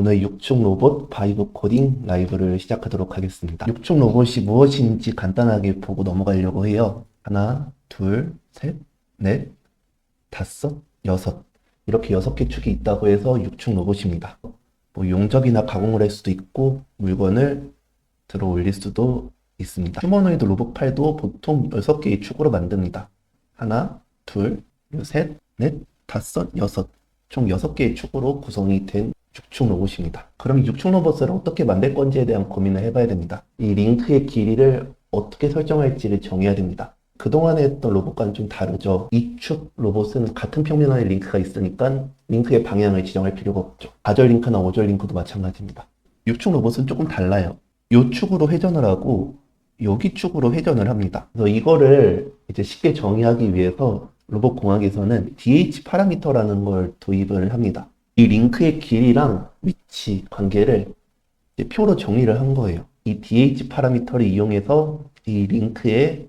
오늘 6축 로봇 바이브 코딩 라이브를 시작하도록 하겠습니다. 6축 로봇이 무엇인지 간단하게 보고 넘어가려고 해요. 하나, 둘, 셋, 넷, 다섯, 여섯. 이렇게 6개 축이 있다고 해서 6축 로봇입니다. 뭐 용접이나 가공을 할 수도 있고 물건을 들어 올릴 수도 있습니다. 휴머노이드 로봇 팔도 보통 6개의 축으로 만듭니다. 하나, 둘, 셋, 넷, 다섯, 여섯. 총 6개의 축으로 구성이 된 6축 로봇입니다. 그럼 6축 로봇을 어떻게 만들 건지에 대한 고민을 해봐야 됩니다. 이 링크의 길이를 어떻게 설정할지를 정해야 됩니다. 그동안에 했던 로봇과는 좀 다르죠. 2축 로봇은 같은 평면 안에 링크가 있으니까 링크의 방향을 지정할 필요가 없죠. 4절 링크나 5절 링크도 마찬가지입니다. 6축 로봇은 조금 달라요. 요 축으로 회전을 하고 여기 축으로 회전을 합니다. 그래서 이거를 이제 쉽게 정의하기 위해서 로봇 공학에서는 DH 파라미터라는 걸 도입을 합니다. 이 링크의 길이랑 위치 관계를 이제 표로 정의를 한 거예요. 이 DH 파라미터를 이용해서 이 링크의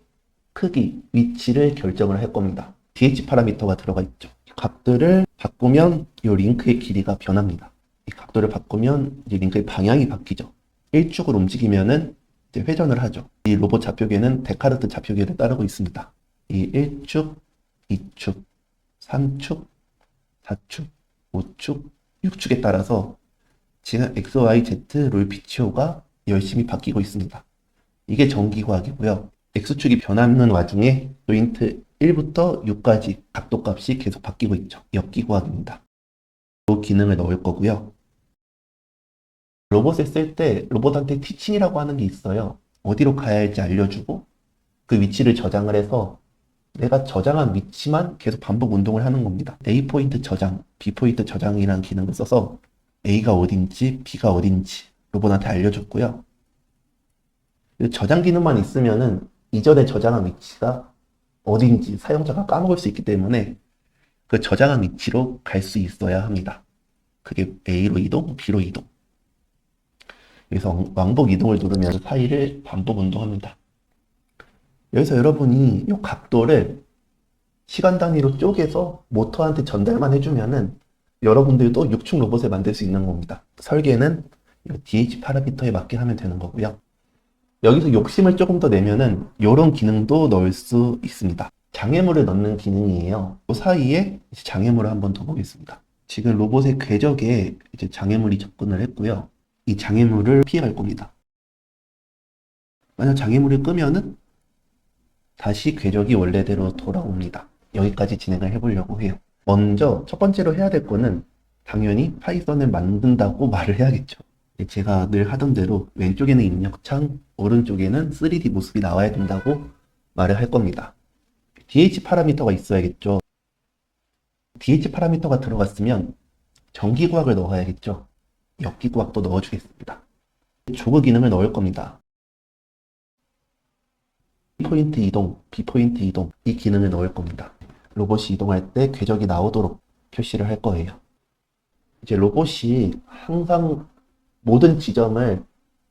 크기, 위치를 결정을 할 겁니다. DH 파라미터가 들어가 있죠. 이 값들을 바꾸면 이 링크의 길이가 변합니다. 이 각도를 바꾸면 이제 링크의 방향이 바뀌죠. 1축을 움직이면은 이제 회전을 하죠. 이 로봇 좌표계는 데카르트 좌표계를 따르고 있습니다. 이 1축, 2축, 3축, 4축, 5축, 6축에 따라서 지금 X, Y, Z 롤 PTO가 열심히 바뀌고 있습니다. 이게 정기과학이고요. X축이 변하는 와중에 조인트 1부터 6까지 각도값이 계속 바뀌고 있죠. 역기과학입니다. 이 기능을 넣을 거고요. 로봇을 쓸 때 로봇한테 티칭이라고 하는 게 있어요. 어디로 가야 할지 알려주고 그 위치를 저장을 해서 내가 저장한 위치만 계속 반복 운동을 하는 겁니다. A 포인트 저장, B 포인트 저장이라는 기능을 써서 A가 어딘지 B가 어딘지 로봇한테 알려줬고요. 저장 기능만 있으면은 이전에 저장한 위치가 어딘지 사용자가 까먹을 수 있기 때문에 그 저장한 위치로 갈 수 있어야 합니다. 그게 A로 이동, B로 이동. 여기서 왕복 이동을 누르면 파일을 반복 운동합니다. 여기서 여러분이 이 각도를 시간 단위로 쪼개서 모터한테 전달만 해주면은 여러분들도 6축 로봇을 만들 수 있는 겁니다. 설계는 DH 파라미터에 맞게 하면 되는 거고요. 여기서 욕심을 조금 더 내면은 이런 기능도 넣을 수 있습니다. 장애물을 넣는 기능이에요. 그 사이에 이제 장애물을 한번 더 보겠습니다. 지금 로봇의 궤적에 이제 장애물이 접근을 했고요. 이 장애물을 피해갈 겁니다. 만약 장애물을 끄면은 다시 궤적이 원래대로 돌아옵니다. 여기까지 진행을 해보려고 해요. 먼저 첫 번째로 해야 될 거는 당연히 파이썬을 만든다고 말을 해야겠죠. 제가 늘 하던 대로 왼쪽에는 입력창, 오른쪽에는 3D 모습이 나와야 된다고 말을 할 겁니다. DH 파라미터가 있어야겠죠. DH 파라미터가 들어갔으면 전기구학을 넣어야겠죠. 역기구학도 넣어주겠습니다. 조그 기능을 넣을 겁니다. 포인트 이동, B 포인트 이동, 이 기능을 넣을 겁니다. 로봇이 이동할 때 궤적이 나오도록 표시를 할 거예요. 이제 로봇이 항상 모든 지점을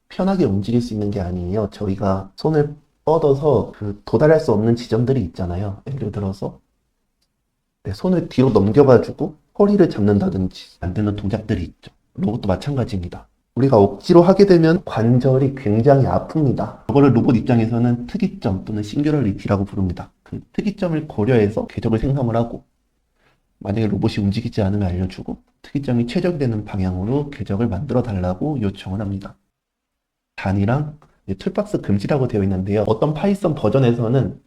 편하게 움직일 수 있는 게 아니에요. 저희가 손을 뻗어서 도달할 수 없는 지점들이 있잖아요. 예를 들어서 손을 뒤로 넘겨가지고 허리를 잡는다든지 만드는 동작들이 있죠. 로봇도 마찬가지입니다. 우리가 억지로 하게 되면 관절이 굉장히 아픕니다. 그거를 로봇 입장에서는 특이점 또는 싱귤러리티라고 부릅니다. 그 특이점을 고려해서 궤적을 생성을 하고 만약에 로봇이 움직이지 않으면 알려주고 특이점이 최적되는 방향으로 궤적을 만들어 달라고 요청을 합니다. 단위랑 툴박스 금지라고 되어 있는데요. 어떤 파이썬 버전에서는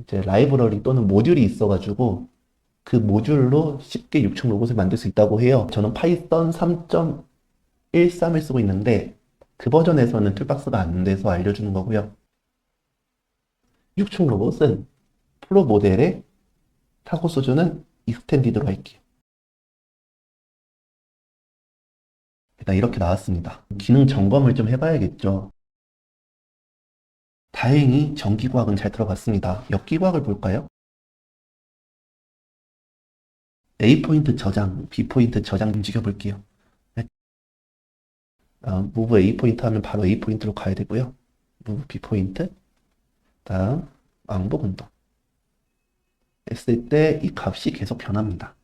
이제 라이브러리 또는 모듈이 있어가지고 그 모듈로 쉽게 6축 로봇을 만들 수 있다고 해요. 저는 파이썬 3.13을 쓰고 있는데 그 버전에서는 툴박스가 안 돼서 알려주는 거고요. 6축 로봇은 플로 모델의 타고 수준은 익스텐디드로 할게요. 일단 이렇게 나왔습니다. 기능 점검을 좀 해봐야겠죠. 다행히 전기구학은 잘 들어갔습니다. 역기구학을 볼까요? A 포인트 저장, B 포인트 저장 움직여 볼게요. move A 포인트 하면 바로 A 포인트로 가야 되고요. move B 포인트, 다음 왕복 운동 했을 때 이 값이 계속 변합니다.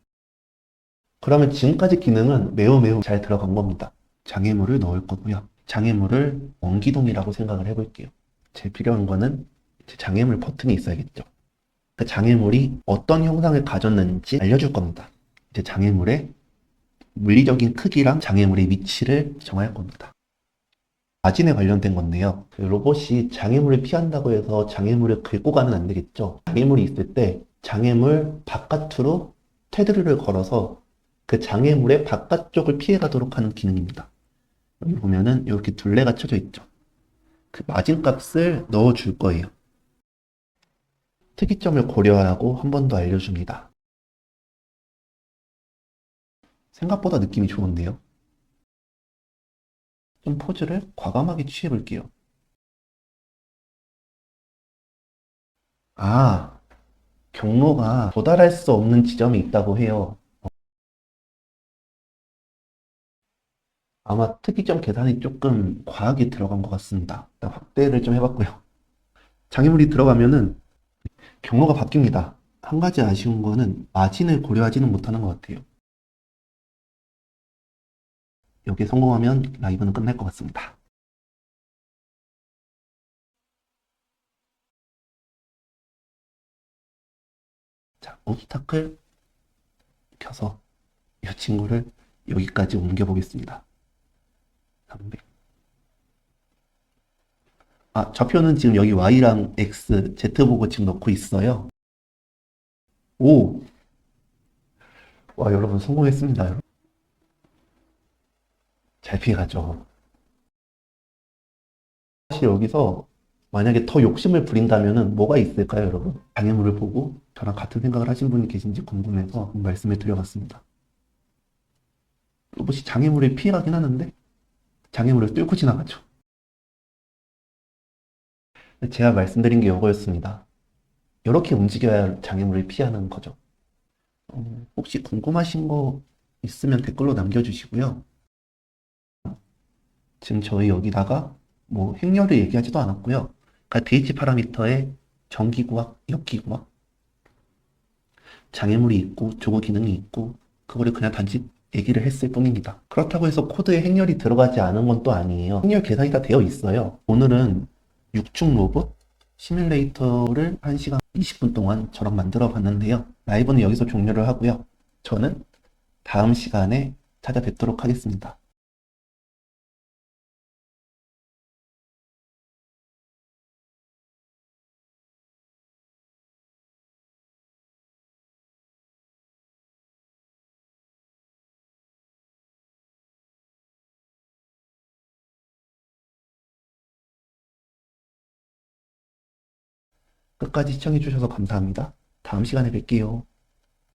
그러면 지금까지 기능은 매우 잘 들어간 겁니다. 장애물을 넣을 거고요. 장애물을 원기둥이라고 생각을 해볼게요. 제일 필요한 거는 이제 장애물 버튼이 있어야겠죠. 그 장애물이 어떤 형상을 가졌는지 알려줄 겁니다. 이제 장애물의 물리적인 크기랑 장애물의 위치를 정할 겁니다. 마진에 관련된 건데요. 그 로봇이 장애물을 피한다고 해서 장애물을 긁고 가면 안 되겠죠. 장애물이 있을 때 장애물 바깥으로 테두리를 걸어서 그 장애물의 바깥쪽을 피해 가도록 하는 기능입니다. 여기 보면은 이렇게 둘레가 쳐져 있죠. 그 마진 값을 넣어 줄 거예요. 특이점을 고려하고 한 번 더 알려줍니다. 생각보다 느낌이 좋은데요. 좀 포즈를 과감하게 취해 볼게요. 아, 경로가 도달할 수 없는 지점이 있다고 해요. 아마 특이점 계산이 조금 과하게 들어간 것 같습니다. 일단 확대를 좀 해봤고요. 장애물이 들어가면은 경로가 바뀝니다. 한 가지 아쉬운 거는 마진을 고려하지는 못하는 것 같아요. 여기에 성공하면 라이브는 끝날 것 같습니다. 자, 오브스타클 켜서 이 친구를 여기까지 옮겨 보겠습니다. 300. 아, 좌표는 지금 여기 Y랑 X, Z 보고 지금 넣고 있어요. 오! 와, 여러분 성공했습니다. 여러분. 잘 피해가죠. 사실 여기서 만약에 더 욕심을 부린다면은 뭐가 있을까요, 여러분? 장애물을 보고 저랑 같은 생각을 하신 분이 계신지 궁금해서 말씀을 드려봤습니다. 로봇이 장애물을 피해가긴 하는데 장애물을 뚫고 지나가죠. 제가 말씀드린 게 이거였습니다. 이렇게 움직여야 장애물을 피하는 거죠. 혹시 궁금하신 거 있으면 댓글로 남겨주시고요. 지금 저희 여기다가 뭐 행렬을 얘기하지도 않았고요. 그러니까 DH 파라미터에 전기구학, 역기구학, 장애물이 있고 조거 기능이 있고 그거를 그냥 단지 얘기를 했을 뿐입니다. 그렇다고 해서 코드에 행렬이 들어가지 않은 건 또 아니에요. 행렬 계산이 다 되어 있어요. 오늘은 6충 로봇 시뮬레이터를 1시간 20분 동안 저랑 만들어 봤는데요. 라이브는 여기서 종료를 하고요. 저는 다음 시간에 찾아뵙도록 하겠습니다. 끝까지 시청해주셔서 감사합니다. 다음 시간에 뵐게요.